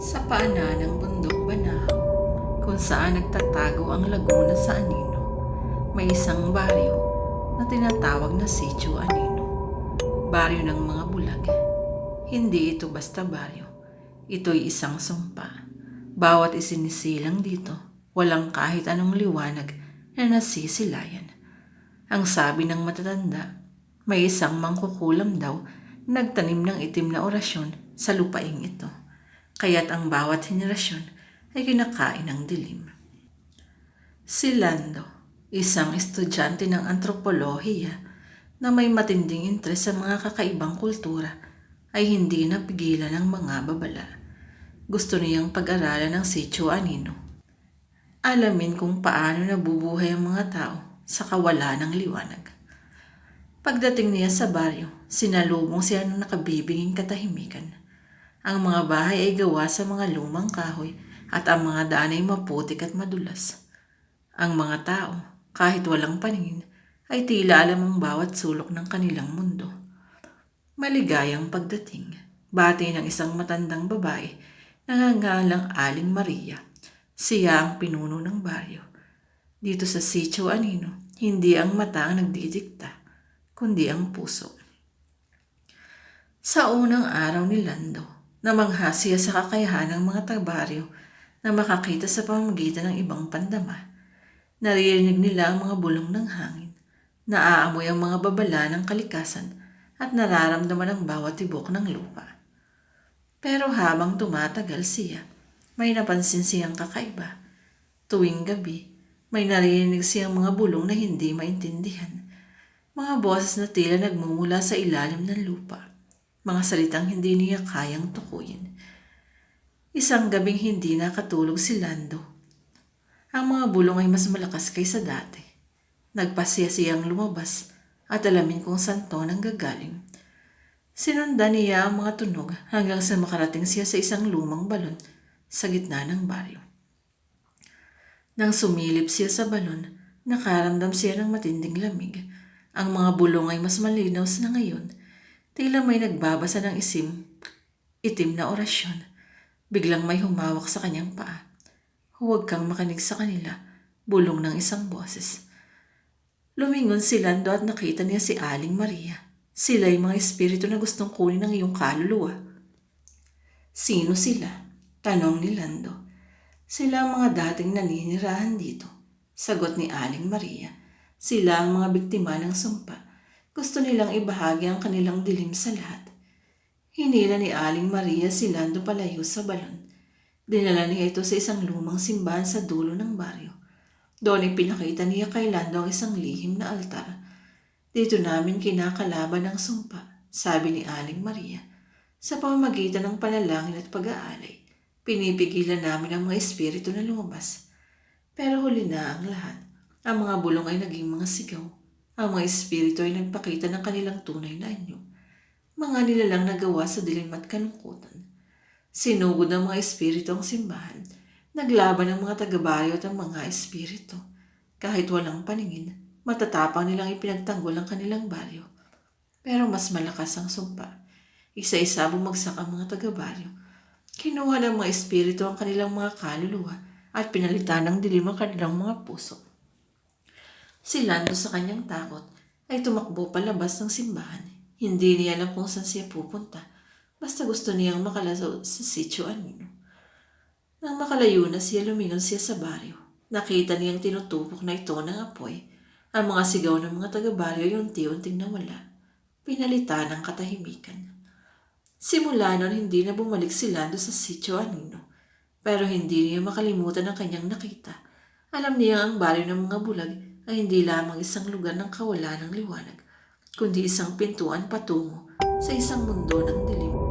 Sa paanan ng bundok Banahaw, kung saan nagtatago ang Laguna sa Anino, may isang baryo na tinatawag na Sitio Anino. Baryo ng mga bulag. Hindi ito basta baryo. Ito'y isang sumpa. Bawat isinisilang dito, walang kahit anong liwanag na nasisilayan. Ang sabi ng matatanda, may isang mangkukulam daw nagtanim ng itim na orasyon sa lupaing ito. Kaya't ang bawat henerasyon ay kinakain ng dilim. Si Lando, isang estudyante ng antropolohiya na may matinding interes sa mga kakaibang kultura, ay hindi napigilan ng mga babala. Gusto niyang pag-aralan ng Sitio Anino. Alamin kung paano nabubuhay ang mga tao sa kawalan ng liwanag. Pagdating niya sa baryo, sinalubong siya ng nakabibinging katahimikan. Ang mga bahay ay gawa sa mga lumang kahoy at ang mga daan ay maputik at madulas. Ang mga tao, kahit walang paningin, ay tila alam ang bawat sulok ng kanilang mundo. Maligayang pagdating, bati ng isang matandang babae na nangangalang Aling Maria. Siya ang pinuno ng baryo. Dito sa Sitio Anino, hindi ang mata ang nagdidikta, kundi ang puso. Sa unang araw ni Lando, namangha siya sa kakayahan ng mga tabaryo na makakita sa pamamagitan ng ibang pandama. Naririnig nila ang mga bulong ng hangin, naaamoy ang mga babala ng kalikasan at nararamdaman ang bawat tibok ng lupa. Pero habang tumatagal siya, may napansin siyang kakaiba. Tuwing gabi, may naririnig siyang mga bulong na hindi maintindihan. Mga boses na tila nagmumula sa ilalim ng lupa. Mga salitang hindi niya kayang tukuyin. Isang gabing hindi nakatulog si Lando. Ang mga bulong ay mas malakas kaysa dati. Nagpasya siyang lumabas at alamin kung saan to nanggagaling. Sinundan niya ang mga tunog hanggang sa makarating siya sa isang lumang balon sa gitna ng baryo. Nang sumilip siya sa balon, nakaramdam siya ng matinding lamig. Ang mga bulong ay mas malinaw na ngayon. Tila may nagbabasa ng itim na orasyon. Biglang may humawak sa kanyang paa. Huwag kang makinig sa kanila, bulong ng isang boses. Lumingon si Lando at nakita niya si Aling Maria. Sila ay mga espiritu na gustong kunin ang iyong kaluluwa. Sino sila? Tanong ni Lando. Sila ang mga dating naninirahan dito. Sagot ni Aling Maria. Sila ang mga biktima ng sumpa. Gusto nilang ibahagi ang kanilang dilim sa lahat. Hinila ni Aling Maria si Lando palayo sa balon. Dinala niya ito sa isang lumang simbahan sa dulo ng baryo. Doon ipinakita niya kay Lando ang isang lihim na altar. Dito namin kinakalaban ang sumpa, sabi ni Aling Maria. Sa pamamagitan ng panalangin at pag-aalay, pinipigilan namin ang mga espiritu na lumabas. Pero huli na ang lahat. Ang mga bulong ay naging mga sigaw. Ang mga espiritu ay nagpakita ng kanilang tunay na anyo. Mga nilalang nagawa sa dilim at kalungkutan. Sinugod ng mga espiritu ang simbahan. Naglaban ang mga tagabayo at ang mga espiritu. Kahit walang paningin, matatapang nilang ipinagtanggol ang kanilang baryo. Pero mas malakas ang sumpa. Isa-isa bumagsak ang mga tagabaryo. Kinuha ng mga espiritu ang kanilang mga kaluluwa at pinalitan ng dilim ang kanilang mga puso. Si Lando sa kanyang takot ay tumakbo palabas ng simbahan. Hindi niya alam kung saan siya pupunta. Basta gusto niyang makalayo sa Sitio Anino. Nang makalayo na siya, lumingon siya sa baryo. Nakita niyang tinutupok na ito ng apoy. Ang mga sigaw ng mga taga-baryo ay unti-unting nawala. Pinalitan ng katahimikan. Simula noon hindi na bumalik si Lando sa Sitio Anino. Pero hindi niya makalimutan ang kanyang nakita. Alam niya ang baryo ng mga bulag ay hindi lamang isang lugar ng kawalan ng liwanag, kundi isang pintuan patungo sa isang mundo ng dilim.